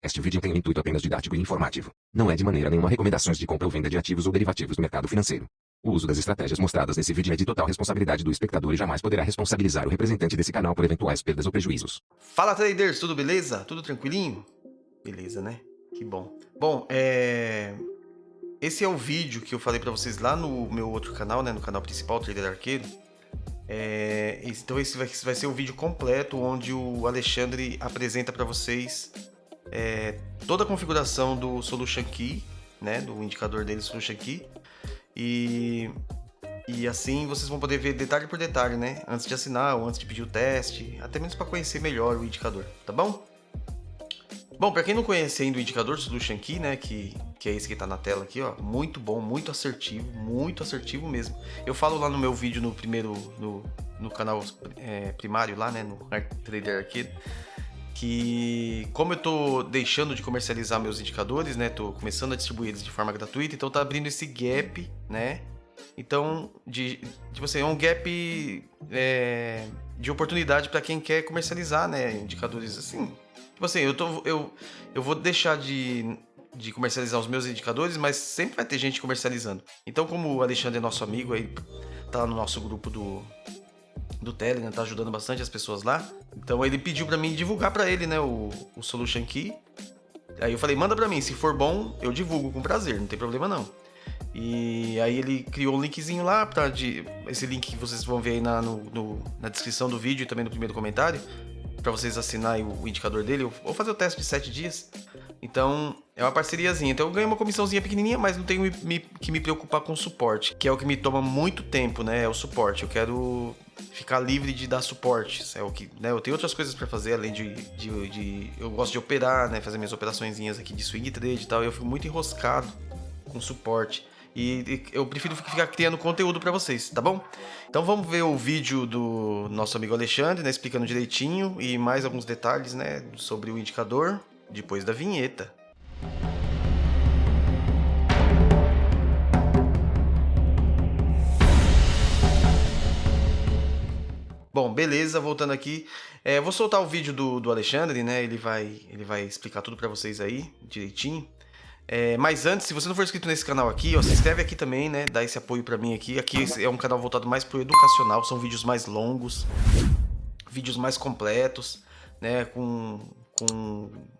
Este vídeo tem o intuito apenas didático e informativo. Não é de maneira nenhuma recomendações de compra ou venda de ativos ou derivativos do mercado financeiro. O uso das estratégias mostradas nesse vídeo é de total responsabilidade do espectador e jamais poderá responsabilizar o representante desse canal por eventuais perdas ou prejuízos. Fala, traders, tudo beleza? Tudo tranquilinho? Beleza, né? Que bom. Bom, esse é o vídeo que eu falei pra vocês lá no meu outro canal, né? No canal principal, Trader Arqueiro. Então esse vai ser o vídeo completo, onde o Alexandre apresenta pra vocês toda a configuração do Solution Key, né? Do indicador dele, Solution Key. E assim vocês vão poder ver detalhe por detalhe, né? Antes de assinar ou antes de pedir o teste, até mesmo para conhecer melhor o indicador, tá bom? Bom, para quem não conhece ainda o indicador Solution Key, né, que é esse que tá na tela aqui, ó, muito bom, muito assertivo mesmo. Eu falo lá no meu vídeo no primeiro, no canal primário lá, né, no Trader Arqueiro, que como eu tô deixando de comercializar meus indicadores, né, tô começando a distribuir eles de forma gratuita, então tá abrindo esse gap, né. Então, tipo assim, é um gap de oportunidade para quem quer comercializar, né, indicadores assim. Tipo assim, eu vou deixar de comercializar os meus indicadores, mas sempre vai ter gente comercializando. Então, como o Alexandre é nosso amigo, aí tá no nosso grupo do Telegram, tá ajudando bastante as pessoas lá. Então ele pediu para mim divulgar para ele, né, o Solution Key. Aí eu falei, manda para mim, se for bom, eu divulgo com prazer, não tem problema não. E aí ele criou um linkzinho lá, esse link que vocês vão ver aí na descrição do vídeo e também no primeiro comentário, para vocês assinarem o indicador dele. Eu vou fazer o teste de 7 dias. Então, é uma parceriazinha. Então eu ganho uma comissãozinha pequenininha, mas não tenho que me preocupar com o suporte, que é o que me toma muito tempo, né? É o suporte. Eu quero ficar livre de dar suporte. É o que, né? Eu tenho outras coisas para fazer, além eu gosto de operar, né? Fazer minhas operaçõezinhas aqui de swing trade e tal. E eu fico muito enroscado com suporte. E eu prefiro ficar criando conteúdo para vocês, tá bom? Então vamos ver o vídeo do nosso amigo Alexandre, né, explicando direitinho e mais alguns detalhes, né, sobre o indicador depois da vinheta. Bom, beleza, voltando aqui. Vou soltar o vídeo do Alexandre, né? Ele vai explicar tudo para vocês aí, direitinho. Mas antes, se você não for inscrito nesse canal aqui, ó, se inscreve aqui também, né? Dá esse apoio pra mim aqui. Aqui é um canal voltado mais pro educacional, são vídeos mais longos, vídeos mais completos, né? Com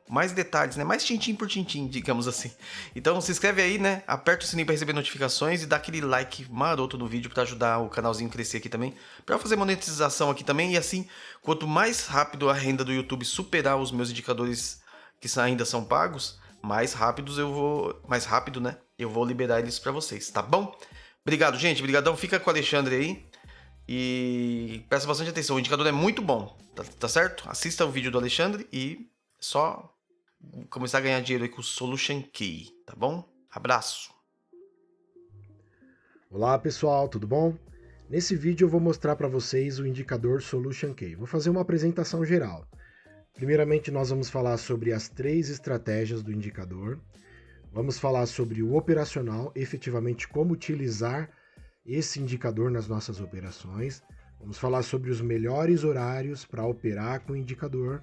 mais detalhes, né? Mais tintim por tintim, digamos assim. Então se inscreve aí, né? Aperta o sininho para receber notificações e dá aquele like maroto no vídeo para ajudar o canalzinho a crescer aqui também, para fazer monetização aqui também. E assim, quanto mais rápido a renda do YouTube superar os meus indicadores que ainda são pagos, mais rápido, né? Eu vou liberar eles para vocês, tá bom? Obrigado, gente. Obrigadão. Fica com o Alexandre aí. E presta bastante atenção. O indicador é muito bom, tá certo? Assista o vídeo do Alexandre e só começar a ganhar dinheiro aí com o Solution Key, tá bom? Abraço. Olá pessoal, tudo bom? Nesse vídeo eu vou mostrar para vocês o indicador Solution Key. Vou fazer uma apresentação geral. Primeiramente nós vamos falar sobre as 3 estratégias do indicador. Vamos falar sobre o operacional, efetivamente como utilizar esse indicador nas nossas operações. Vamos falar sobre os melhores horários para operar com o indicador.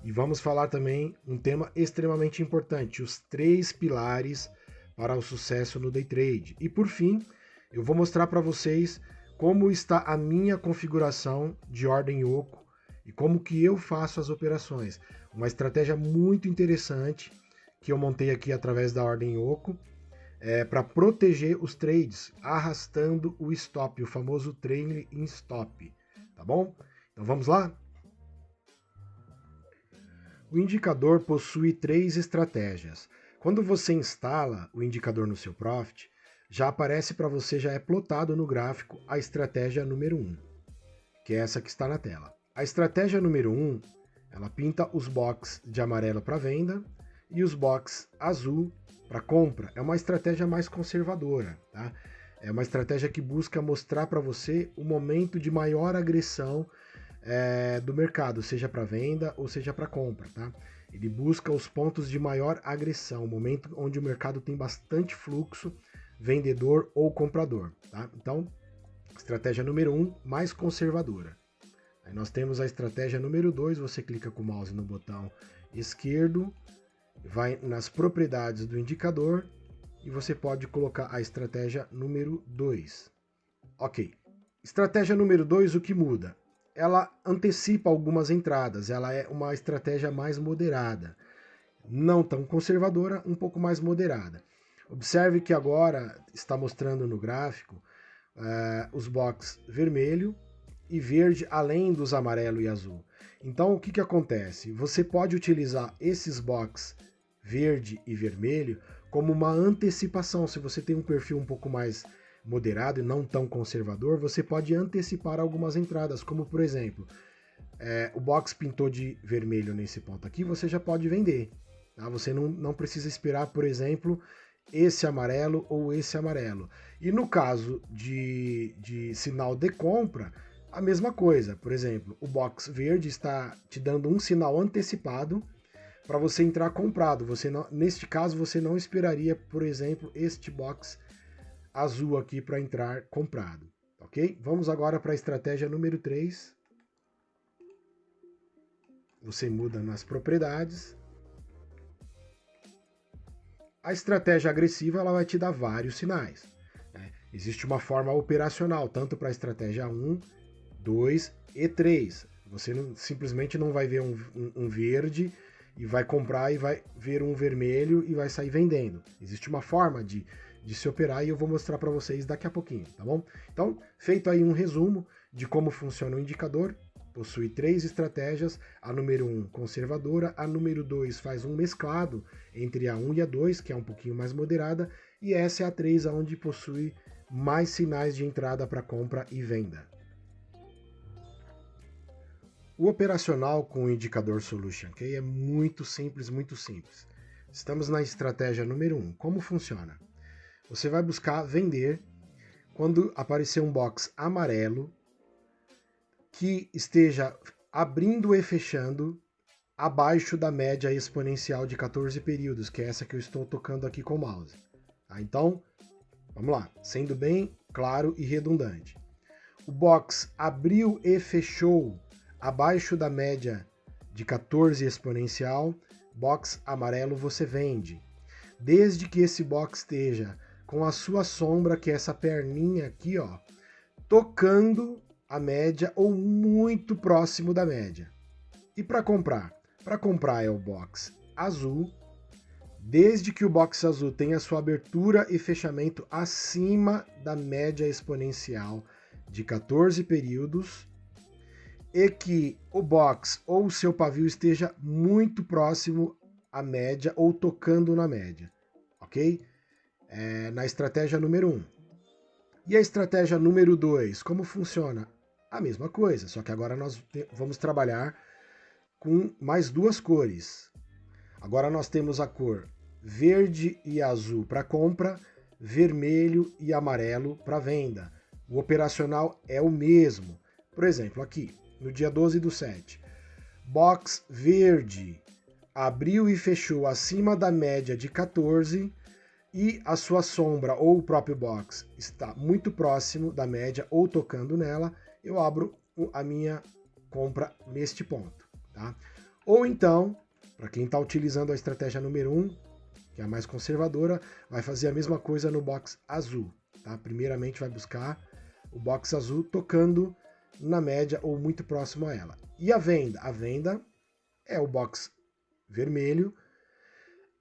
E vamos falar também um tema extremamente importante, os 3 pilares para o sucesso no day trade. E por fim, eu vou mostrar para vocês como está a minha configuração de ordem Yoko e como que eu faço as operações. Uma estratégia muito interessante que eu montei aqui através da ordem Yoko para proteger os trades, arrastando o stop, o famoso trailing in stop, tá bom? Então vamos lá? O indicador possui 3 estratégias. Quando você instala o indicador no seu Profit, já aparece para você, já é plotado no gráfico a estratégia número 1, que é essa que está na tela. A estratégia número 1, ela pinta os boxes de amarelo para venda e os boxes azul para compra. É uma estratégia mais conservadora, tá? É uma estratégia que busca mostrar para você o momento de maior agressão do mercado, seja para venda ou seja para compra, tá? Ele busca os pontos de maior agressão, o momento onde o mercado tem bastante fluxo, vendedor ou comprador, tá? Então, estratégia número 1, mais conservadora. Aí nós temos a estratégia número 2, você clica com o mouse no botão esquerdo, vai nas propriedades do indicador e você pode colocar a estratégia número 2. Ok. Estratégia número 2, o que muda? Ela antecipa algumas entradas, ela é uma estratégia mais moderada. Não tão conservadora, um pouco mais moderada. Observe que agora está mostrando no gráfico os boxes vermelho e verde, além dos amarelo e azul. Então, o que acontece? Você pode utilizar esses boxes verde e vermelho como uma antecipação. Se você tem um perfil um pouco mais moderado e não tão conservador, você pode antecipar algumas entradas, como por exemplo, o box pintou de vermelho nesse ponto aqui, você já pode vender. Tá? Você não precisa esperar, por exemplo, esse amarelo ou esse amarelo. E no caso de sinal de compra, a mesma coisa. Por exemplo, o box verde está te dando um sinal antecipado para você entrar comprado. Você não, neste caso, você não esperaria, por exemplo, este box azul aqui para entrar comprado. Ok? Vamos agora para a estratégia número 3. Você muda nas propriedades. A estratégia agressiva ela vai te dar vários sinais. Né? Existe uma forma operacional, tanto para a estratégia 1, 2 e 3. Você simplesmente não vai ver um verde e vai comprar e vai ver um vermelho e vai sair vendendo. Existe uma forma de se operar e eu vou mostrar para vocês daqui a pouquinho, tá bom? Então, feito aí um resumo de como funciona o indicador, possui 3 estratégias, a número 1 conservadora, a número 2 faz um mesclado entre a 1 e a 2, que é um pouquinho mais moderada, e essa é a 3, onde possui mais sinais de entrada para compra e venda. O operacional com o indicador Solution Key é muito simples, muito simples. Estamos na estratégia número 1. Como funciona? Você vai buscar vender quando aparecer um box amarelo que esteja abrindo e fechando abaixo da média exponencial de 14 períodos, que é essa que eu estou tocando aqui com o mouse. Tá? Então, vamos lá, sendo bem claro e redundante. O box abriu e fechou abaixo da média de 14 exponencial, box amarelo você vende. Desde que esse box esteja com a sua sombra, que é essa perninha aqui, ó, tocando a média ou muito próximo da média. E para comprar? Para comprar é o box azul, desde que o box azul tenha sua abertura e fechamento acima da média exponencial de 14 períodos e que o box ou o seu pavio esteja muito próximo à média ou tocando na média, ok? Na estratégia número 1. E a estratégia número 2, como funciona? A mesma coisa, só que agora nós vamos trabalhar com mais 2 cores. Agora nós temos a cor verde e azul para compra, vermelho e amarelo para venda. O operacional é o mesmo. Por exemplo, aqui, no dia 12/7, box verde abriu e fechou acima da média de 14 e a sua sombra ou o próprio box está muito próximo da média ou tocando nela, eu abro a minha compra neste ponto. Tá? Ou então, para quem está utilizando a estratégia número 1, que é a mais conservadora, vai fazer a mesma coisa no box azul. Tá? Primeiramente vai buscar o box azul tocando na média ou muito próximo a ela. E a venda? A venda é o box vermelho,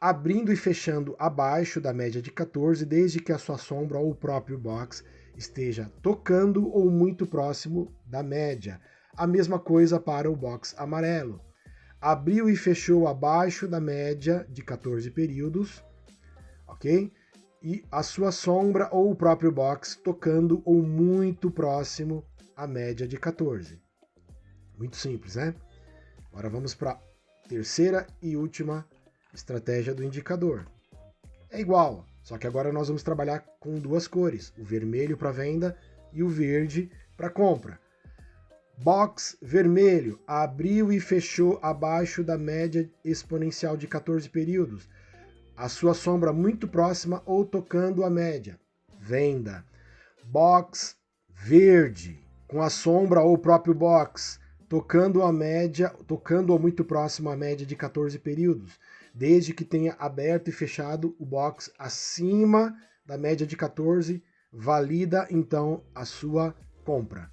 abrindo e fechando abaixo da média de 14, desde que a sua sombra ou o próprio box esteja tocando ou muito próximo da média. A mesma coisa para o box amarelo. Abriu e fechou abaixo da média de 14 períodos, ok? E a sua sombra ou o próprio box tocando ou muito próximo à média de 14. Muito simples, né? Agora vamos para a terceira e última estratégia do indicador. É igual, só que agora nós vamos trabalhar com 2 cores, o vermelho para venda e o verde para compra. Box vermelho abriu e fechou abaixo da média exponencial de 14 períodos. A sua sombra muito próxima ou tocando a média. Venda. Box verde com a sombra ou o próprio box tocando a média, tocando ou muito próximo à média de 14 períodos. desde que tenha aberto e fechado o box acima da média de 14, valida então a sua compra.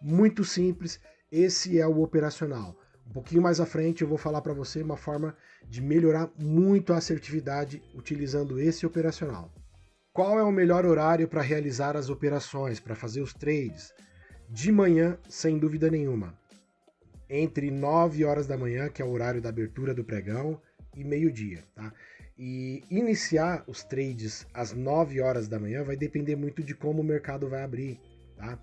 Muito simples, esse é o operacional. Um pouquinho mais à frente eu vou falar para você uma forma de melhorar muito a assertividade utilizando esse operacional. Qual é o melhor horário para realizar as operações, para fazer os trades? De manhã, sem dúvida nenhuma. Entre 9 horas da manhã, que é o horário da abertura do pregão, e meio-dia, tá? E iniciar os trades às 9 horas da manhã vai depender muito de como o mercado vai abrir, tá?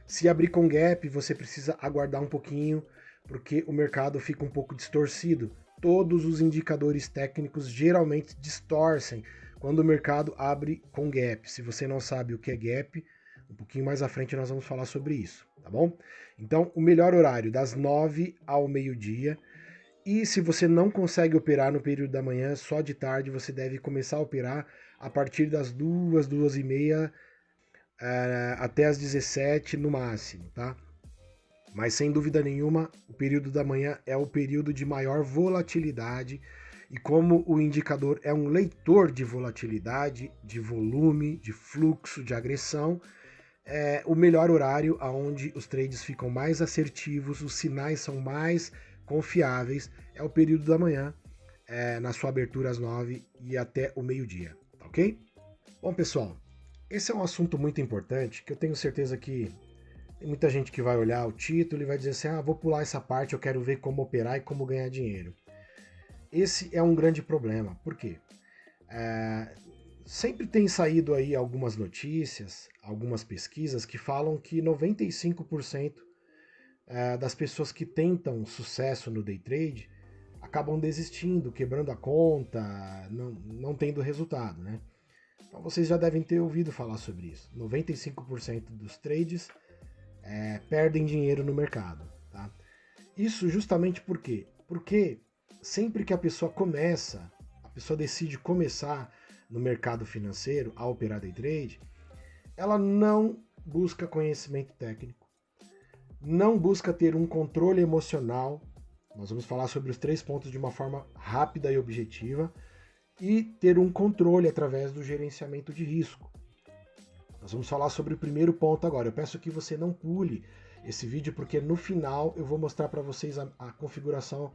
Se abrir com gap, você precisa aguardar um pouquinho, porque o mercado fica um pouco distorcido. Todos os indicadores técnicos geralmente distorcem quando o mercado abre com gap. Se você não sabe o que é gap, um pouquinho mais à frente nós vamos falar sobre isso, tá bom? Então, o melhor horário das 9 ao meio-dia. E se você não consegue operar no período da manhã, só de tarde, você deve começar a operar a partir das 2, 2h30 até as 17 no máximo, tá? Mas sem dúvida nenhuma, o período da manhã é o período de maior volatilidade. E como o indicador é um leitor de volatilidade, de volume, de fluxo, de agressão, é o melhor horário onde os trades ficam mais assertivos, os sinais são mais confiáveis, é o período da manhã, na sua abertura às 9 e até o meio-dia, tá ok? Bom, pessoal, esse é um assunto muito importante que eu tenho certeza que tem muita gente que vai olhar o título e vai dizer assim, vou pular essa parte, eu quero ver como operar e como ganhar dinheiro. Esse é um grande problema, por quê? Sempre tem saído aí algumas notícias, algumas pesquisas que falam que 95% das pessoas que tentam sucesso no day trade acabam desistindo, quebrando a conta, não tendo resultado, né? Então vocês já devem ter ouvido falar sobre isso. 95% dos trades perdem dinheiro no mercado, tá? Isso justamente por quê? Porque sempre que a pessoa decide começar no mercado financeiro a operar day trade, ela não busca conhecimento técnico, não busca ter um controle emocional. Nós vamos falar sobre os 3 pontos de uma forma rápida e objetiva, e ter um controle através do gerenciamento de risco. Nós vamos falar sobre o primeiro ponto agora. Eu peço que você não pule esse vídeo, porque no final eu vou mostrar para vocês a configuração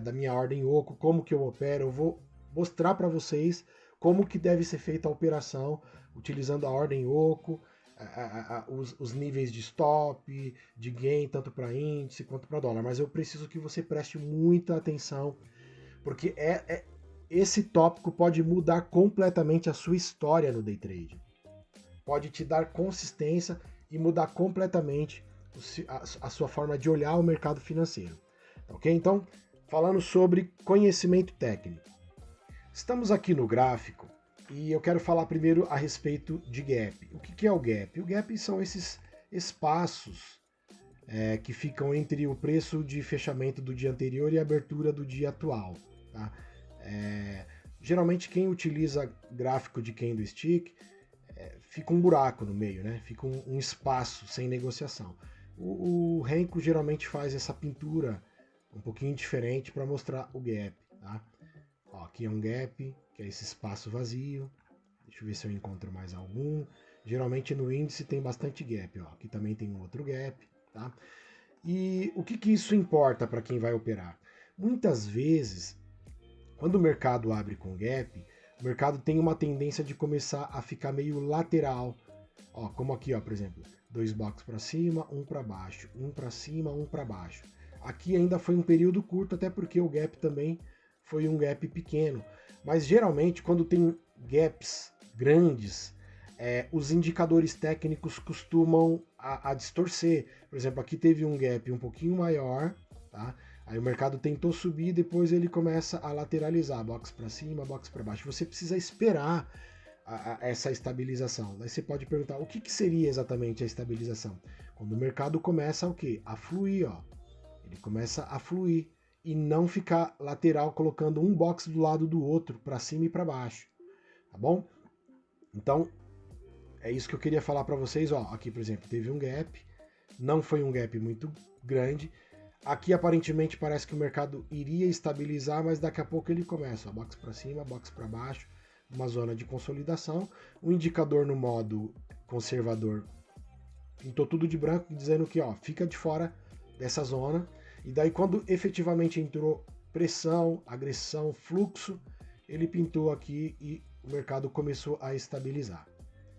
da minha ordem oco, como que eu opero. Eu vou mostrar para vocês como que deve ser feita a operação, utilizando a ordem oco, os níveis de stop, de gain, tanto para índice quanto para dólar. Mas eu preciso que você preste muita atenção, porque esse tópico pode mudar completamente a sua história no day trade. Pode te dar consistência e mudar completamente a sua forma de olhar o mercado financeiro. Ok? Então, falando sobre conhecimento técnico. Estamos aqui no gráfico e eu quero falar primeiro a respeito de gap. O que é o gap? O gap são esses espaços que ficam entre o preço de fechamento do dia anterior e a abertura do dia atual. Tá? Geralmente quem utiliza gráfico de candlestick fica um buraco no meio, né? Fica um espaço sem negociação. O Renko geralmente faz essa pintura um pouquinho diferente para mostrar o gap. Tá? Ó, aqui é um gap, que é esse espaço vazio. Deixa eu ver se eu encontro mais algum. Geralmente no índice tem bastante gap. Ó. Aqui também tem um outro gap. Tá? E o que isso importa para quem vai operar? Muitas vezes, quando o mercado abre com gap, o mercado tem uma tendência de começar a ficar meio lateral. Ó, como aqui, ó, por exemplo, 2 blocos para cima, 1 para baixo, 1 para cima, 1 para baixo. Aqui ainda foi um período curto, até porque o gap também foi um gap pequeno. Mas geralmente, quando tem gaps grandes, os indicadores técnicos costumam a distorcer. Por exemplo, aqui teve um gap um pouquinho maior, tá? Aí o mercado tentou subir, depois ele começa a lateralizar, box para cima, box para baixo. Você precisa esperar essa estabilização. Daí você pode perguntar, o que seria exatamente a estabilização? Quando o mercado começa o quê? A fluir, ó. Ele começa a fluir e não ficar lateral, colocando um box do lado do outro, para cima e para baixo. Tá bom? Então, é isso que eu queria falar para vocês. Ó, aqui, por exemplo, teve um gap, não foi um gap muito grande. Aqui aparentemente parece que o mercado iria estabilizar, mas daqui a pouco ele começa, ó, box para cima, box para baixo, uma zona de consolidação. O indicador no modo conservador pintou tudo de branco, dizendo que ó, fica de fora dessa zona. E daí quando efetivamente entrou pressão, agressão, fluxo, ele pintou aqui e o mercado começou a estabilizar.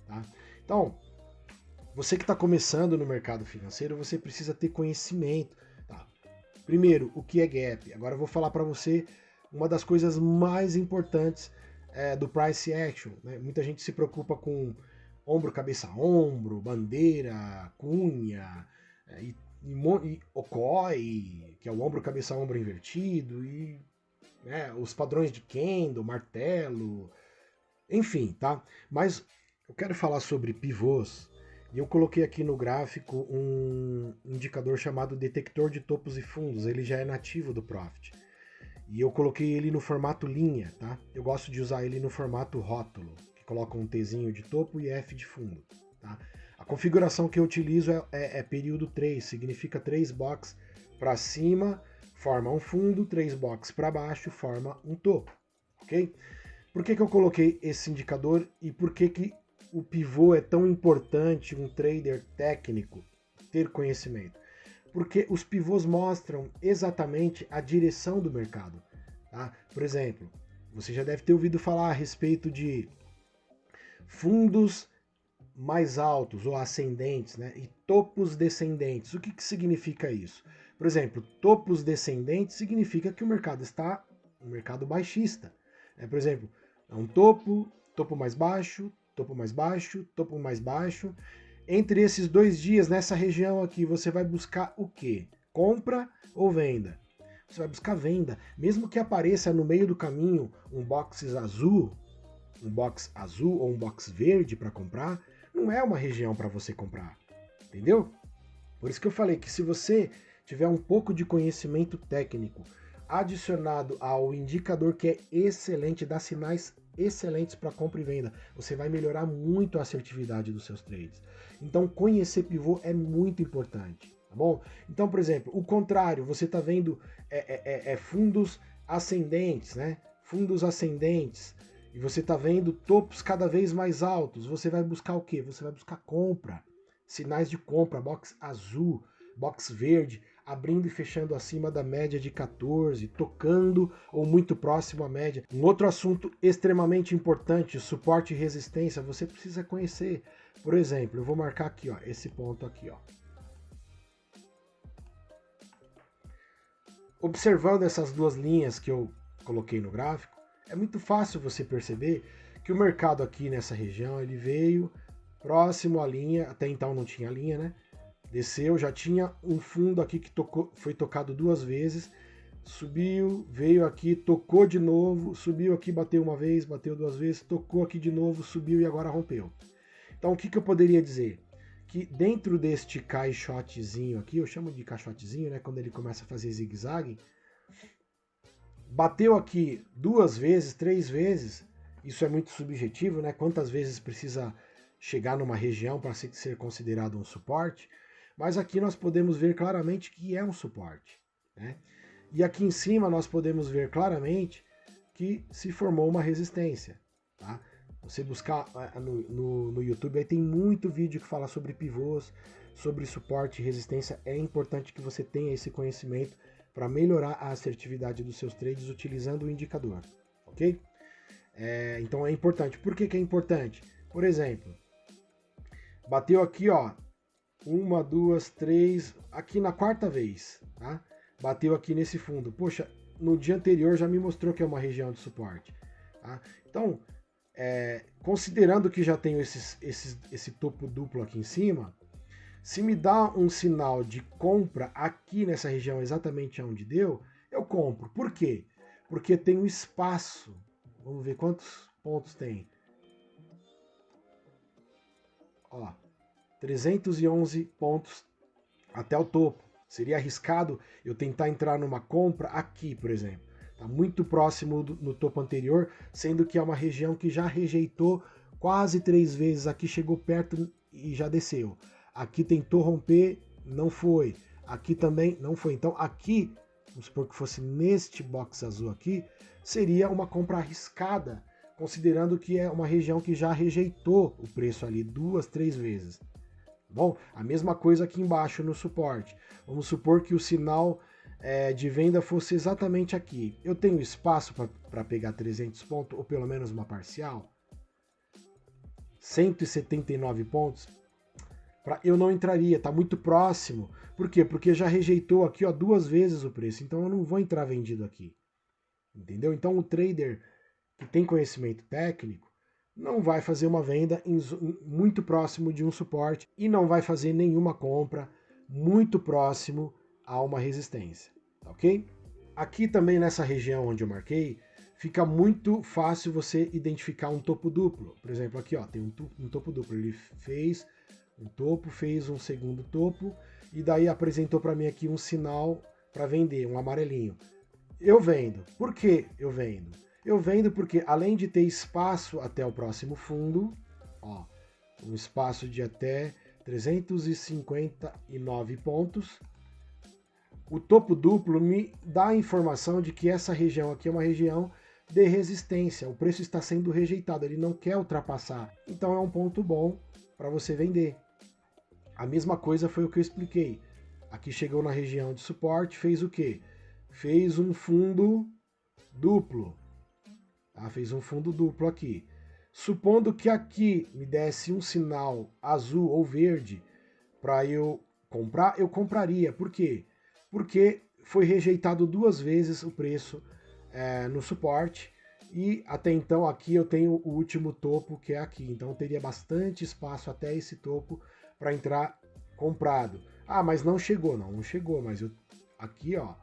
Tá? Então, você que está começando no mercado financeiro, você precisa ter conhecimento. Tá? Primeiro, o que é gap? Agora eu vou falar para você uma das coisas mais importantes do price action. Né? Muita gente se preocupa com ombro, cabeça, ombro, bandeira, cunha, e Okoi, que é o ombro, cabeça, ombro invertido, e os padrões de Kendo, martelo, enfim, tá? Mas eu quero falar sobre pivôs, e eu coloquei aqui no gráfico um indicador chamado detector de topos e fundos, ele já é nativo do Profit. E eu coloquei ele no formato linha, tá? Eu gosto de usar ele no formato rótulo, que coloca um Tzinho de topo e F de fundo, tá? A configuração que eu utilizo é período 3, significa 3 box para cima, forma um fundo, 3 box para baixo, forma um topo, ok? Por que eu coloquei esse indicador e por que o pivô é tão importante, um trader técnico, ter conhecimento? Porque os pivôs mostram exatamente a direção do mercado. Tá? Por exemplo, você já deve ter ouvido falar a respeito de fundos mais altos ou ascendentes, né? E topos descendentes. O que significa isso? Por exemplo, topos descendentes significa que o mercado está um mercado baixista. Por exemplo, é um topo, topo mais baixo, topo mais baixo, topo mais baixo. Entre esses 2 dias, nessa região aqui, você vai buscar o quê? Compra ou venda? Você vai buscar venda. Mesmo que apareça no meio do caminho um box azul ou um box verde para comprar, não é uma região para você comprar. Entendeu? Por isso que eu falei que se você tiver um pouco de conhecimento técnico adicionado ao indicador que é excelente, dá sinais excelentes para compra e venda, você vai melhorar muito a assertividade dos seus trades. Então conhecer pivô é muito importante, tá bom? Então, por exemplo, o contrário, você está vendo fundos ascendentes, né? Fundos ascendentes, e você está vendo topos cada vez mais altos, você vai buscar o quê? Você vai buscar compra, sinais de compra, box azul, box verde, abrindo e fechando acima da média de 14, tocando ou muito próximo à média. Um outro assunto extremamente importante, suporte e resistência, você precisa conhecer. Por exemplo, eu vou marcar aqui, ó, esse ponto aqui, ó. Observando essas 2 linhas que eu coloquei no gráfico, é muito fácil você perceber que o mercado aqui nessa região, ele veio próximo à linha, até então não tinha linha, né? Desceu, já tinha um fundo aqui que foi tocado 2 vezes, subiu, veio aqui, tocou de novo, subiu aqui, bateu uma vez, bateu 2 vezes, tocou aqui de novo, subiu e agora rompeu. Então o que eu poderia dizer? Que dentro deste caixotezinho aqui, eu chamo de caixotezinho, né, quando ele começa a fazer zigue-zague, bateu aqui 2 vezes, 3 vezes, isso é muito subjetivo, né? Quantas vezes precisa chegar numa região para ser considerado um suporte? Mas aqui nós podemos ver claramente que é um suporte, né? E aqui em cima nós podemos ver claramente que se formou uma resistência, tá? Você buscar no YouTube, aí tem muito vídeo que fala sobre pivôs, sobre suporte e resistência. É importante que você tenha esse conhecimento para melhorar a assertividade dos seus trades utilizando o indicador, ok? Então é importante. Por que é importante? Por exemplo, bateu aqui, ó, 1, 2, 3, aqui na 4ª vez, tá? Bateu aqui nesse fundo. Poxa, no dia anterior já me mostrou que é uma região de suporte, tá? Então, considerando que já tenho esse topo duplo aqui em cima, se me dá um sinal de compra aqui nessa região exatamente onde deu, eu compro. Por quê? Porque tem um espaço. Vamos ver quantos pontos tem. Ó, 311 pontos até o topo. Seria arriscado eu tentar entrar numa compra aqui, por exemplo. Está muito próximo no topo anterior, sendo que é uma região que já rejeitou quase 3 vezes. Aqui chegou perto e já desceu. Aqui tentou romper, não foi. Aqui também não foi. Então aqui, vamos supor que fosse neste box azul aqui, seria uma compra arriscada, considerando que é uma região que já rejeitou o preço ali 2, 3 vezes. Bom, a mesma coisa aqui embaixo no suporte. Vamos supor que o sinal de venda fosse exatamente aqui. Eu tenho espaço para pegar 300 pontos, ou pelo menos uma parcial? 179 pontos? Eu não entraria, está muito próximo. Por quê? Porque já rejeitou aqui 2 vezes o preço, então eu não vou entrar vendido aqui. Entendeu? Então o trader que tem conhecimento técnico não vai fazer uma venda muito próximo de um suporte e não vai fazer nenhuma compra muito próximo a uma resistência, ok? Aqui também nessa região onde eu marquei, fica muito fácil você identificar um topo duplo. Por exemplo, aqui tem um topo duplo, ele fez um topo, fez um segundo topo e daí apresentou para mim aqui um sinal para vender, um amarelinho. Eu vendo. Por que eu vendo? Eu vendo porque além de ter espaço até o próximo fundo, um espaço de até 359 pontos, o topo duplo me dá a informação de que essa região aqui é uma região de resistência. O preço está sendo rejeitado, ele não quer ultrapassar. Então é um ponto bom para você vender. A mesma coisa foi o que eu expliquei. Aqui chegou na região de suporte, fez o quê? Fez um fundo duplo. Fez um fundo duplo aqui. Supondo que aqui me desse um sinal azul ou verde para eu comprar, eu compraria. Por quê? Porque foi rejeitado 2 vezes o preço no suporte e até então aqui eu tenho o último topo que é aqui. Então eu teria bastante espaço até esse topo para entrar comprado. Mas não chegou. Não chegou, mas aqui eu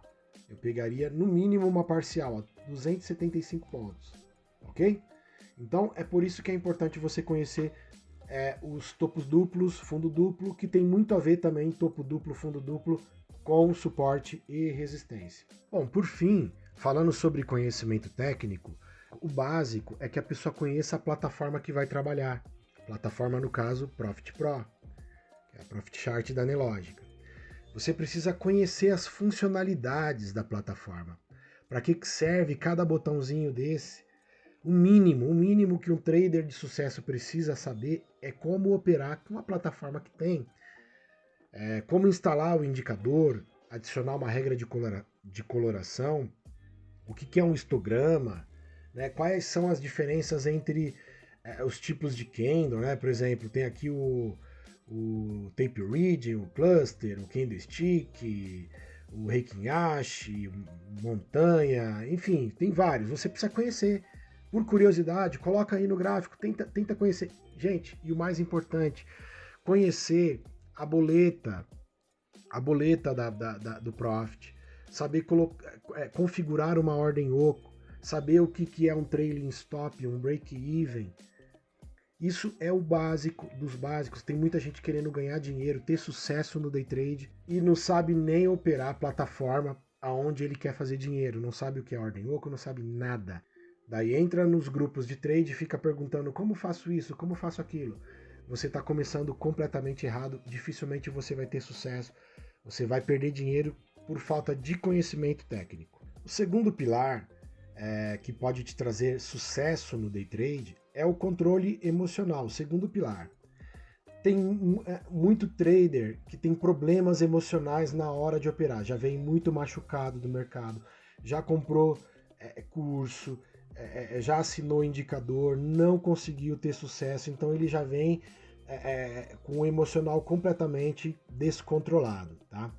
pegaria no mínimo uma parcial, 275 pontos. Ok? Então é por isso que é importante você conhecer os topos duplos, fundo duplo, que tem muito a ver também topo duplo, fundo duplo com suporte e resistência. Bom, por fim, falando sobre conhecimento técnico, o básico é que a pessoa conheça a plataforma que vai trabalhar. Plataforma, no caso, Profit Pro, que é a Profit Chart da Nelogica. Você precisa conhecer as funcionalidades da plataforma. Para que serve cada botãozinho desse? O mínimo que um trader de sucesso precisa saber é como operar com a plataforma que tem. Como instalar o indicador, adicionar uma regra de coloração, o que é um histograma, né? Quais são as diferenças entre os tipos de candle, né? Por exemplo, tem aqui o tape region, o cluster, o candlestick, o Heikin Ash, montanha, enfim, tem vários. Você precisa conhecer. Por curiosidade, coloca aí no gráfico, tenta conhecer. Gente, e o mais importante, conhecer a boleta do Profit, saber configurar uma ordem oco, saber o que é um trailing stop, um break-even. Isso é o básico dos básicos. Tem muita gente querendo ganhar dinheiro, ter sucesso no day trade e não sabe nem operar a plataforma aonde ele quer fazer dinheiro. Não sabe o que é ordem oco, não sabe nada. Daí entra nos grupos de trade e fica perguntando como faço isso, como faço aquilo. Você está começando completamente errado, dificilmente você vai ter sucesso. Você vai perder dinheiro por falta de conhecimento técnico. O segundo pilar que pode te trazer sucesso no day trade é o controle emocional, o segundo pilar. Tem muito trader que tem problemas emocionais na hora de operar, já vem muito machucado do mercado, já comprou curso, já assinou indicador, não conseguiu ter sucesso, então ele já vem com o emocional completamente descontrolado, tá?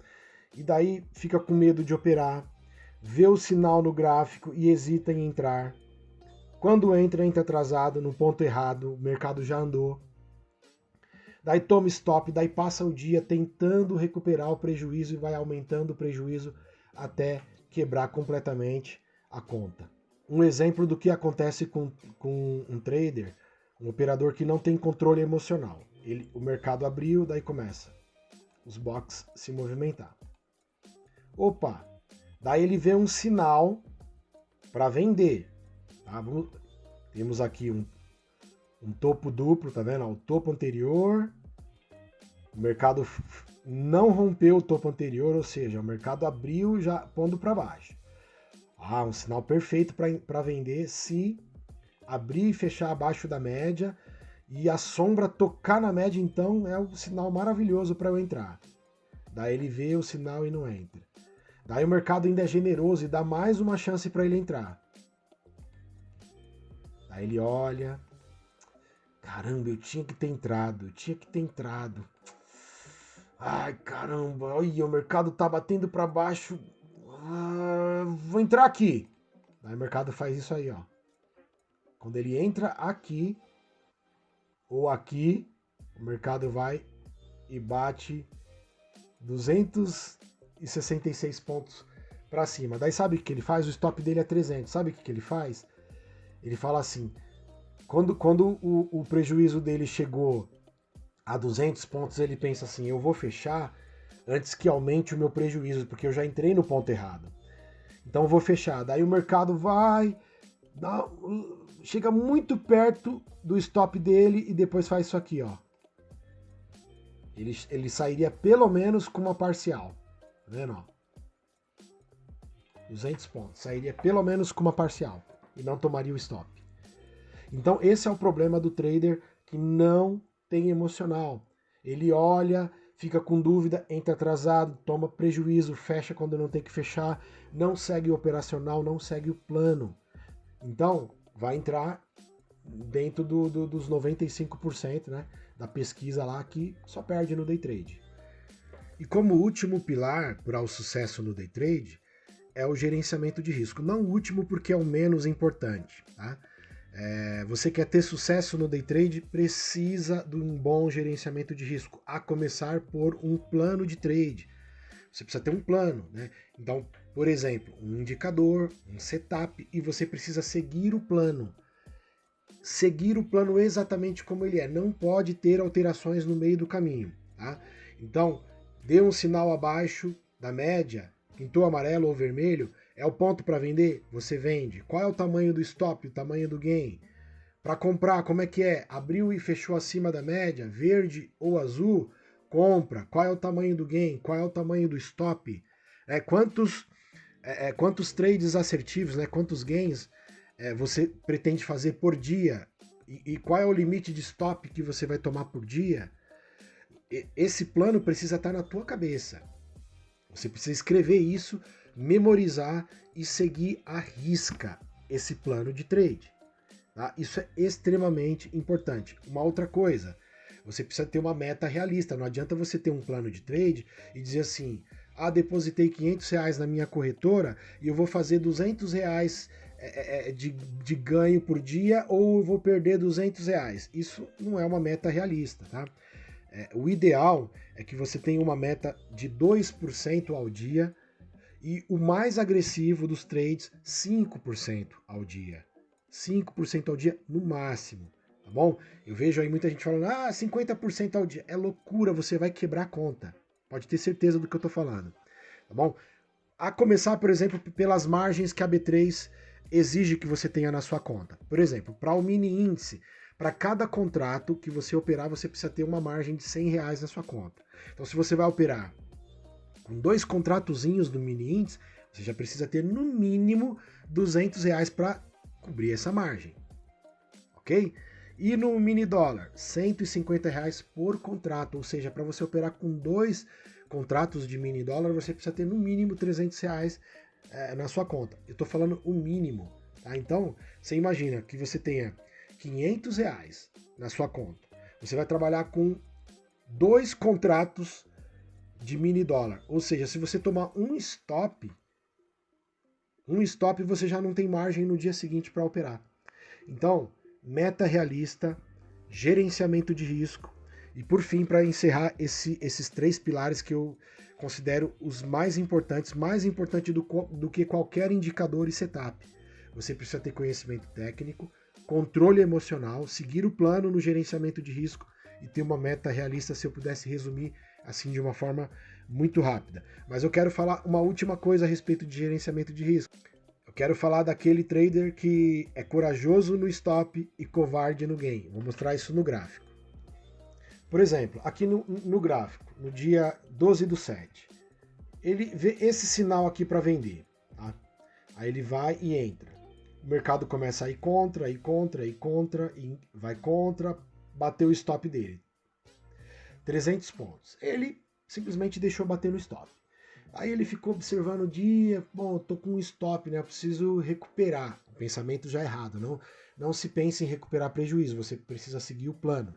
E daí fica com medo de operar, vê o sinal no gráfico e hesita em entrar. Quando entra atrasado, no ponto errado, o mercado já andou. Daí toma stop, daí passa o dia tentando recuperar o prejuízo e vai aumentando o prejuízo até quebrar completamente a conta. Um exemplo do que acontece com um trader, um operador que não tem controle emocional. O mercado abriu, daí começa os box se movimentar. Opa! Daí ele vê um sinal para vender. Tá? Temos aqui um topo duplo, tá vendo? O topo anterior, o mercado não rompeu o topo anterior, ou seja, o mercado abriu já pondo para baixo. Um sinal perfeito para vender se abrir e fechar abaixo da média e a sombra tocar na média, então é um sinal maravilhoso para eu entrar. Daí ele vê o sinal e não entra. Daí o mercado ainda é generoso e dá mais uma chance para ele entrar. Daí ele olha, caramba, eu tinha que ter entrado. Ai, caramba, olha, o mercado tá batendo para baixo. Vou entrar aqui. Daí o mercado faz isso aí, ó. Quando ele entra aqui ou aqui, o mercado vai e bate 266 pontos para cima. Daí sabe o que ele faz? O stop dele é 300. Sabe o que ele faz? Ele fala assim, quando o prejuízo dele chegou a 200 pontos, ele pensa assim, eu vou fechar antes que aumente o meu prejuízo, porque eu já entrei no ponto errado. Então eu vou fechar. Daí o mercado vai, chega muito perto do stop dele e depois faz isso aqui, ó. Ele sairia pelo menos com uma parcial. Tá vendo, ó? 200 pontos. Sairia pelo menos com uma parcial. E não tomaria o stop. Então esse é o problema do trader que não tem emocional. Ele olha, fica com dúvida, entra atrasado, toma prejuízo, fecha quando não tem que fechar, não segue o operacional, não segue o plano. Então vai entrar dentro dos 95%, né, da pesquisa lá que só perde no day trade. E como último pilar para o sucesso no day trade é o gerenciamento de risco. Não o último porque é o menos importante, tá? Você quer ter sucesso no day trade, precisa de um bom gerenciamento de risco, a começar por um plano de trade. Você precisa ter um plano, né? Então, por exemplo, um indicador, um setup, e você precisa seguir o plano. Seguir o plano exatamente como ele é, não pode ter alterações no meio do caminho, tá? Então, dê um sinal abaixo da média, pintou amarelo ou vermelho, é o ponto para vender? Você vende. Qual é o tamanho do stop, o tamanho do gain? Para comprar, como é que é? Abriu e fechou acima da média, verde ou azul? Compra. Qual é o tamanho do gain? Qual é o tamanho do stop? Quantos trades assertivos, né? Quantos gains você pretende fazer por dia? E qual é o limite de stop que você vai tomar por dia? Esse plano precisa estar na tua cabeça. Você precisa escrever isso, memorizar e seguir à risca esse plano de trade. Tá? Isso é extremamente importante. Uma outra coisa, você precisa ter uma meta realista. Não adianta você ter um plano de trade e dizer assim, depositei R$500 na minha corretora e eu vou fazer R$200 de ganho por dia ou eu vou perder R$200. Isso não é uma meta realista, tá? O ideal é que você tenha uma meta de 2% ao dia e o mais agressivo dos trades, 5% ao dia. 5% ao dia no máximo, tá bom? Eu vejo aí muita gente falando, 50% ao dia. É loucura, você vai quebrar a conta. Pode ter certeza do que eu tô falando, tá bom? A começar, por exemplo, pelas margens que a B3 exige que você tenha na sua conta. Por exemplo, para o mini índice, para cada contrato que você operar, você precisa ter uma margem de R$100 na sua conta. Então, se você vai operar com 2 contratozinhos do mini índice, você já precisa ter no mínimo R$200 para cobrir essa margem. Ok? E no mini dólar, R$150 por contrato. Ou seja, para você operar com 2 contratos de mini dólar, você precisa ter no mínimo R$300 na sua conta. Eu estou falando o mínimo. Tá? Então, você imagina que você tenha R$500 na sua conta. Você vai trabalhar com 2 contratos de mini dólar. Ou seja, se você tomar um stop você já não tem margem no dia seguinte para operar. Então, meta realista, gerenciamento de risco e, por fim, para encerrar esses 3 pilares que eu considero os mais importantes, mais importante do que qualquer indicador e setup. Você precisa ter conhecimento técnico, controle emocional, seguir o plano no gerenciamento de risco e ter uma meta realista, se eu pudesse resumir assim de uma forma muito rápida. Mas eu quero falar uma última coisa a respeito de gerenciamento de risco. Eu quero falar daquele trader que é corajoso no stop e covarde no gain. Vou mostrar isso no gráfico. Por exemplo, aqui no gráfico, no dia 12/7, ele vê esse sinal aqui para vender. Tá? Aí ele vai e entra. O mercado começa a ir contra, ir contra, ir contra, e vai contra, bateu o stop dele. 300 pontos. Ele simplesmente deixou bater no stop. Aí ele ficou observando o dia, bom, eu tô com um stop, né? Eu preciso recuperar. O pensamento já é errado, não se pense em recuperar prejuízo, você precisa seguir o plano.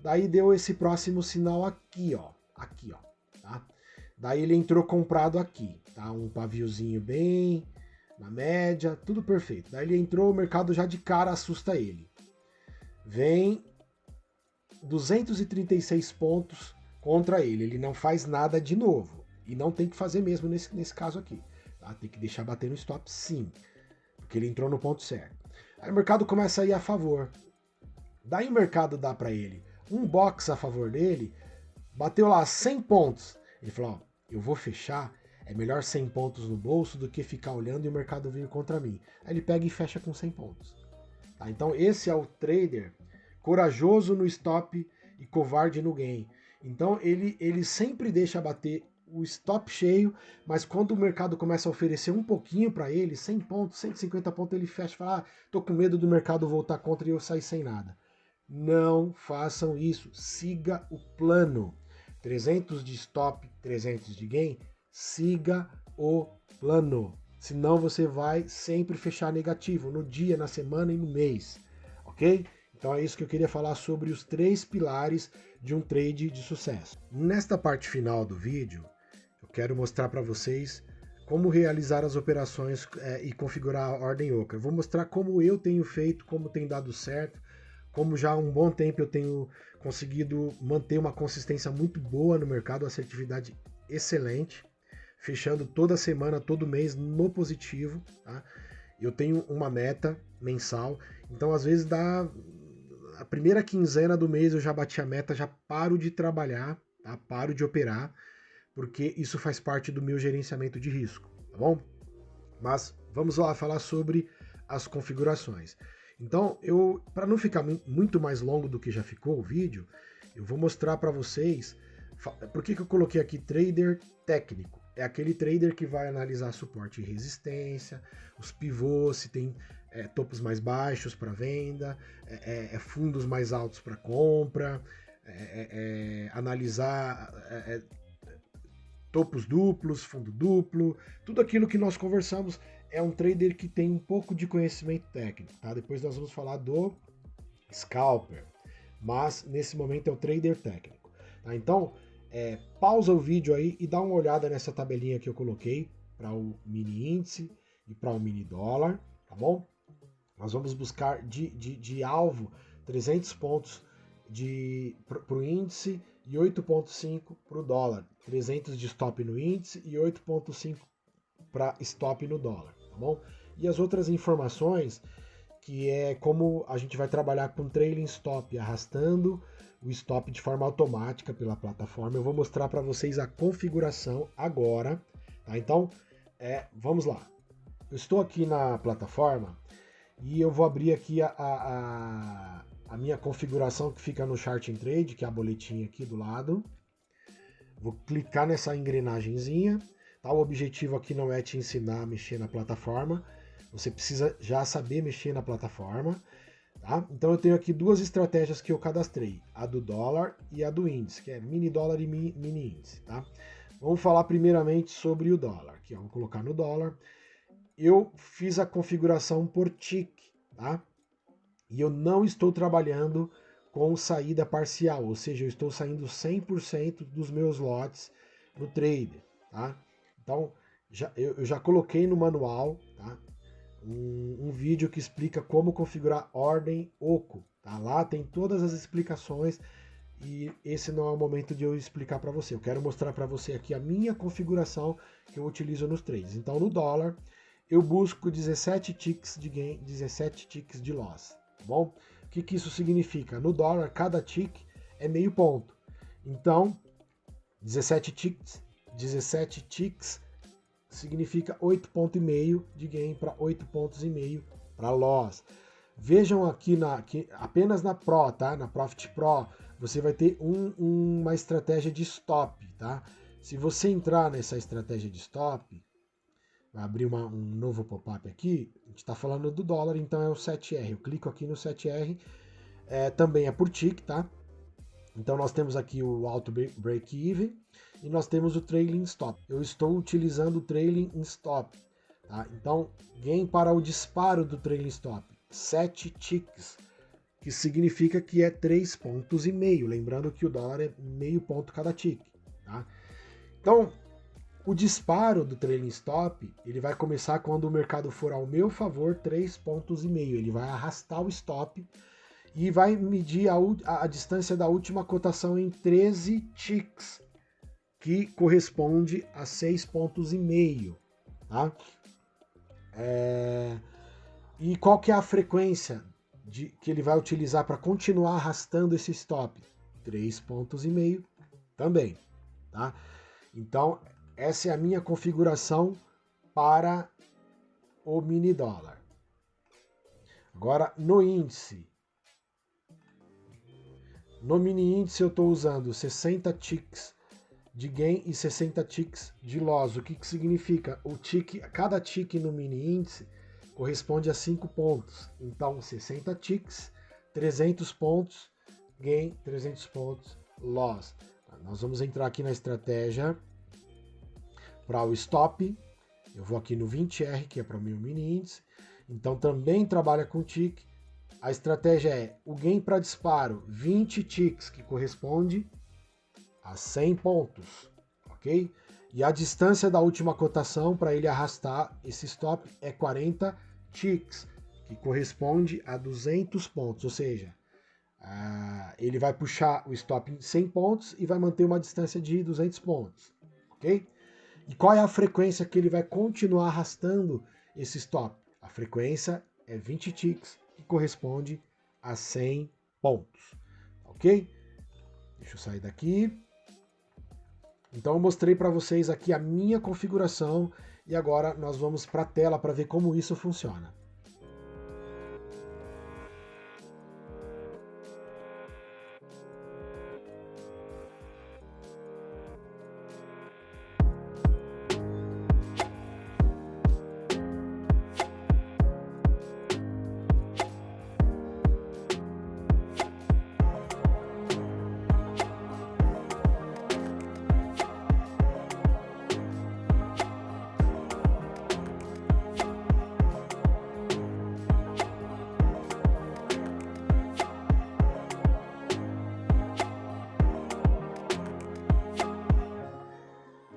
Daí deu esse próximo sinal aqui, ó, tá? Daí ele entrou comprado aqui, tá? Um paviozinho bem na média, tudo perfeito. Daí ele entrou, o mercado já de cara assusta ele. Vem 236 pontos contra ele não faz nada de novo. E não tem que fazer mesmo nesse caso aqui. Tá? Tem que deixar bater no stop sim, porque ele entrou no ponto certo. Aí o mercado começa a ir a favor. Daí o mercado dá para ele um box a favor dele, bateu lá 100 pontos. Ele falou, ó, eu vou fechar, é melhor 100 pontos no bolso do que ficar olhando e o mercado vir contra mim. Aí ele pega e fecha com 100 pontos. Tá? Então esse é o trader corajoso no stop e covarde no gain. Então ele sempre deixa bater o stop cheio, mas quando o mercado começa a oferecer um pouquinho para ele, 100 pontos, 150 pontos, ele fecha e fala, tô com medo do mercado voltar contra e eu sair sem nada. Não façam isso, siga o plano. 300 de stop, 300 de gain, siga o plano. Senão você vai sempre fechar negativo no dia, na semana e no mês, ok? Então é isso que eu queria falar sobre os 3 pilares de um trade de sucesso. Nesta parte final do vídeo, eu quero mostrar para vocês como realizar as operações e configurar a ordem oca. Eu vou mostrar como eu tenho feito, como tem dado certo, como já há um bom tempo eu tenho conseguido manter uma consistência muito boa no mercado, assertividade excelente, fechando toda semana, todo mês no positivo. Tá? Eu tenho uma meta mensal, então às vezes dá a primeira quinzena do mês eu já bati a meta, já paro de trabalhar, tá? Paro de operar, porque isso faz parte do meu gerenciamento de risco, tá bom? Mas vamos lá falar sobre as configurações. Então, para não ficar muito mais longo do que já ficou o vídeo, eu vou mostrar para vocês por que eu coloquei aqui trader técnico. É aquele trader que vai analisar suporte e resistência, os pivôs, se tem topos mais baixos para venda, fundos mais altos para compra, analisar topos duplos, fundo duplo, tudo aquilo que nós conversamos. É um trader que tem um pouco de conhecimento técnico, tá? Depois nós vamos falar do scalper, mas nesse momento é o trader técnico, tá? Então, pausa o vídeo aí e dá uma olhada nessa tabelinha que eu coloquei para o mini índice e para o mini dólar, tá bom? Nós vamos buscar de alvo 300 pontos para o índice e 8,5 para o dólar, 300 de stop no índice e 8,5 para stop no dólar, tá bom? E as outras informações, que é como a gente vai trabalhar com trailing stop, arrastando o stop de forma automática pela plataforma. Eu vou mostrar para vocês a configuração agora, tá? Então, vamos lá. Eu estou aqui na plataforma e eu vou abrir aqui a minha configuração que fica no Chart and Trade, que é a boletinha aqui do lado. Vou clicar nessa engrenagemzinha. Tá? O objetivo aqui não é te ensinar a mexer na plataforma, você precisa já saber mexer na plataforma. Tá? Então eu tenho aqui 2 estratégias que eu cadastrei, a do dólar e a do índice, que é mini dólar e mini índice. Tá? Vamos falar primeiramente sobre o dólar, aqui, ó, vou colocar no dólar. Eu fiz a configuração por tick, tá? E eu não estou trabalhando com saída parcial, ou seja, eu estou saindo 100% dos meus lotes no trader, tá? Então, eu já coloquei no manual, tá? Um vídeo que explica como configurar ordem OCO, tá? Lá tem todas as explicações e esse não é o momento de eu explicar para você. Eu quero mostrar para você aqui a minha configuração que eu utilizo nos trades. Então, no dólar, eu busco 17 ticks de gain, 17 ticks de loss, tá bom? O que isso significa? No dólar, cada tick é meio ponto. Então, 17 ticks significa 8,5 pontos de gain para 8,5 pontos para loss. Vejam aqui apenas na Pro, tá? Na Profit Pro, você vai ter uma estratégia de stop, tá? Se você entrar nessa estratégia de stop, vai abrir um novo pop-up aqui, a gente está falando do dólar, então é o 7R. Eu clico aqui no 7R, também é por tick, tá? Então nós temos aqui o auto break-even e nós temos o trailing stop. Eu estou utilizando o trailing stop, tá? Então, gain para o disparo do trailing stop, 7 ticks, que significa que é 3,5 pontos. Lembrando que o dólar é meio ponto cada tick, tá? Então, o disparo do trailing stop, ele vai começar quando o mercado for ao meu favor 3,5 pontos. Ele vai arrastar o stop e vai medir a distância da última cotação em 13 ticks, que corresponde a 6,5 pontos, tá? E qual que é a frequência que ele vai utilizar para continuar arrastando esse stop? 3,5 pontos também, tá? Então, essa é a minha configuração para o mini dólar. Agora, no índice. No mini índice eu estou usando 60 ticks de gain e 60 ticks de loss. O que significa? Cada tick no mini índice corresponde a 5 pontos. Então, 60 ticks, 300 pontos, gain, 300 pontos, loss. Nós vamos entrar aqui na estratégia para o stop. Eu vou aqui no 20R, que é para o meu mini índice. Então, também trabalha com tick. A estratégia é o gain para disparo, 20 ticks, que corresponde a 100 pontos, ok? E a distância da última cotação para ele arrastar esse stop é 40 ticks, que corresponde a 200 pontos, ou seja, ele vai puxar o stop em 100 pontos e vai manter uma distância de 200 pontos, ok? E qual é a frequência que ele vai continuar arrastando esse stop? A frequência é 20 ticks, que corresponde a 100 pontos, ok? Deixa eu sair daqui. Então eu mostrei para vocês aqui a minha configuração e agora nós vamos para a tela para ver como isso funciona.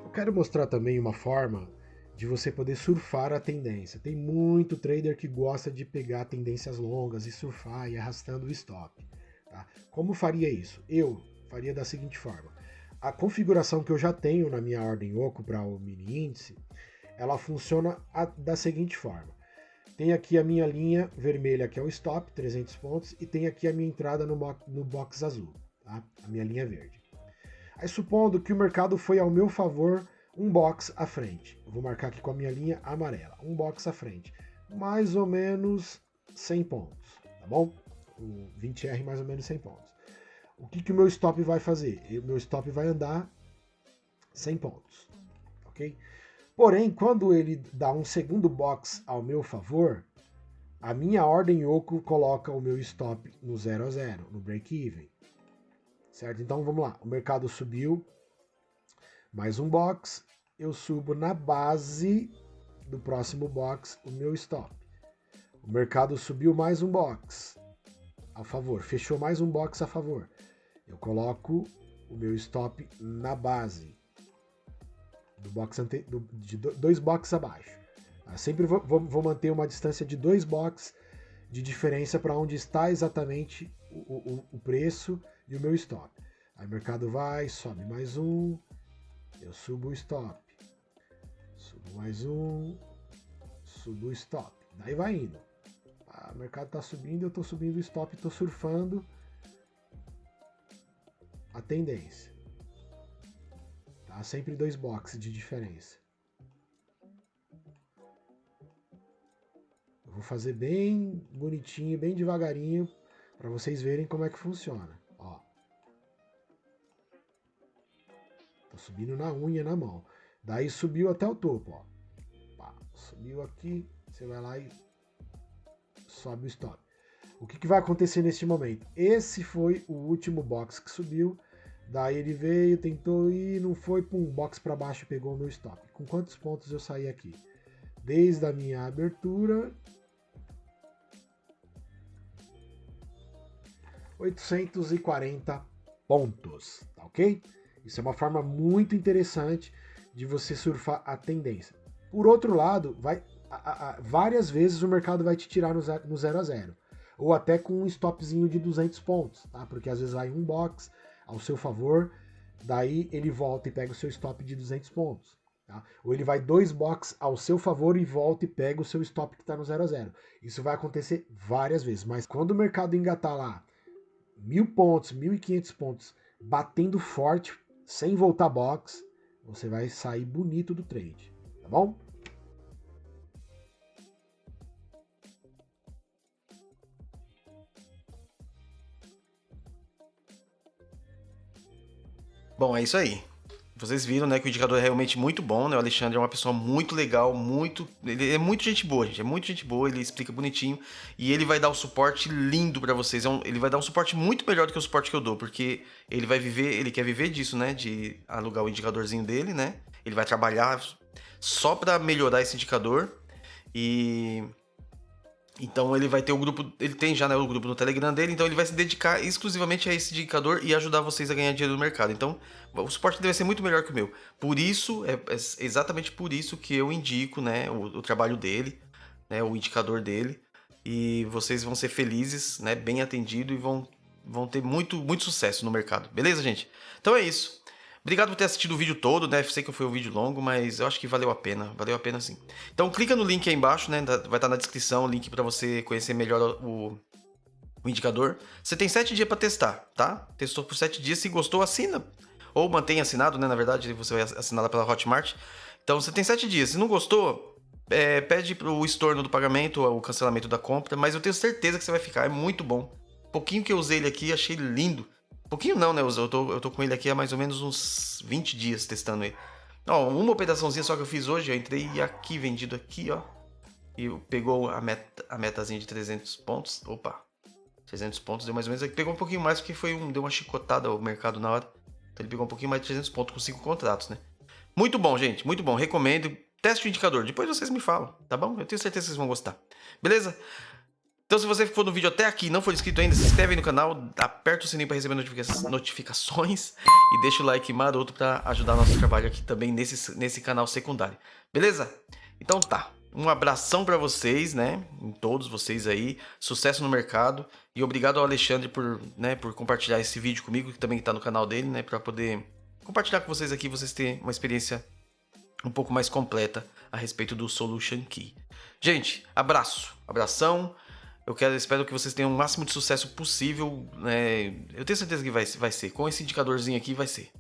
Eu quero mostrar também uma forma de você poder surfar a tendência. Tem muito trader que gosta de pegar tendências longas e surfar e arrastando o stop. Tá? Como faria isso? Eu faria da seguinte forma. A configuração que eu já tenho na minha ordem Oco para o mini índice, ela funciona da seguinte forma. Tem aqui a minha linha vermelha, que é o stop, 300 pontos, e tem aqui a minha entrada no box azul, tá? A minha linha verde. Aí, supondo que o mercado foi ao meu favor um box à frente. Eu vou marcar aqui com a minha linha amarela. Um box à frente. Mais ou menos 100 pontos, tá bom? O 20R mais ou menos 100 pontos. O que o meu stop vai fazer? O meu stop vai andar 100 pontos, ok? Porém, quando ele dá um segundo box ao meu favor, a minha ordem Oco coloca o meu stop no 0 a 0, no break-even. Certo? Então vamos lá, o mercado subiu, mais um box, eu subo na base do próximo box o meu stop. O mercado subiu mais um box a favor, fechou mais um box a favor. Eu coloco o meu stop na base do box de dois boxes abaixo. Eu sempre vou manter uma distância de 2 boxes de diferença para onde está exatamente o preço e o meu stop. Aí o mercado vai, sobe mais um, eu subo o stop, subo mais um, subo o stop. Daí vai indo. O mercado está subindo, eu estou subindo o stop, estou surfando a tendência. Tá? Sempre 2 boxes de diferença. Eu vou fazer bem bonitinho, bem devagarinho, para vocês verem como é que funciona. Ó. subindo na unha, na mão. Daí subiu até o topo, ó. Pá, subiu aqui, você vai lá e sobe o stop. O que vai acontecer neste momento? Esse foi o último box que subiu. Daí ele veio, tentou ir, não foi, pum, box para baixo, pegou o meu stop. Com quantos pontos eu saí aqui? Desde a minha abertura, 840 pontos, tá ok? Isso é uma forma muito interessante de você surfar a tendência. Por outro lado, várias vezes o mercado vai te tirar no 0 a 0, ou até com um stopzinho de 200 pontos, tá? Porque às vezes vai um box ao seu favor, daí ele volta e pega o seu stop de 200 pontos. Tá? Ou ele vai 2 box ao seu favor e volta e pega o seu stop que está no 0 a 0. Isso vai acontecer várias vezes, mas quando o mercado engatar lá 1.000 pontos, 1.500 pontos, batendo forte, sem voltar box, você vai sair bonito do trade, tá bom? Bom, é isso aí. Vocês viram, né, que o indicador é realmente muito bom, né? O Alexandre é uma pessoa muito legal, ele é muito gente boa, gente. É muito gente boa, ele explica bonitinho e ele vai dar o suporte lindo pra vocês. Ele vai dar um suporte muito melhor do que o suporte que eu dou, porque ele quer viver disso, né, de alugar o indicadorzinho dele, né? Ele vai trabalhar só pra melhorar esse indicador e então ele vai ter o grupo, ele tem já, né, o grupo no Telegram dele, então ele vai se dedicar exclusivamente a esse indicador e ajudar vocês a ganhar dinheiro no mercado. Então o suporte deve ser muito melhor que o meu. Por isso, é exatamente por isso que eu indico, né, o trabalho dele, né, o indicador dele, e vocês vão ser felizes, né, bem atendido e vão ter muito sucesso no mercado. Beleza, gente? Então é isso. Obrigado por ter assistido o vídeo todo, né? Sei que foi um vídeo longo, mas eu acho que valeu a pena sim. Então clica no link aí embaixo, né? Vai estar na descrição o link para você conhecer melhor o indicador. Você tem 7 dias para testar, tá? Testou por 7 dias, se gostou, assina. Ou mantém assinado, né? Na verdade, você vai assinar lá pela Hotmart. Então você tem 7 dias. Se não gostou, pede pro estorno do pagamento, o cancelamento da compra, mas eu tenho certeza que você vai ficar, é muito bom. Pouquinho que eu usei ele aqui, achei lindo. Pouquinho não, né? Eu tô com ele aqui há mais ou menos uns 20 dias testando ele. Ó, uma operaçãozinha só que eu fiz hoje, eu entrei aqui, vendido aqui, ó. E pegou a metazinha de 300 pontos. Opa, 300 pontos, deu mais ou menos. Ele pegou um pouquinho mais porque deu uma chicotada ao mercado na hora. Então ele pegou um pouquinho mais de 300 pontos com 5 contratos, né? Muito bom, gente, muito bom. Recomendo. Teste o indicador, depois vocês me falam, tá bom? Eu tenho certeza que vocês vão gostar. Beleza? Então se você ficou no vídeo até aqui e não for inscrito ainda, se inscreve aí no canal, aperta o sininho para receber notificações e deixa o like maroto para ajudar nosso trabalho aqui também nesse canal secundário. Beleza? Então tá. Um abração para vocês, né? Em todos vocês aí. Sucesso no mercado. E obrigado ao Alexandre por compartilhar esse vídeo comigo, que também está no canal dele, né? Para poder compartilhar com vocês aqui, vocês terem uma experiência um pouco mais completa a respeito do Solution Key. Gente, abração. Espero que vocês tenham o máximo de sucesso possível, né? Eu tenho certeza que vai ser. Com esse indicadorzinho aqui vai ser.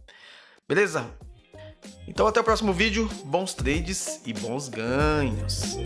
Beleza? Então até o próximo vídeo. Bons trades e bons ganhos.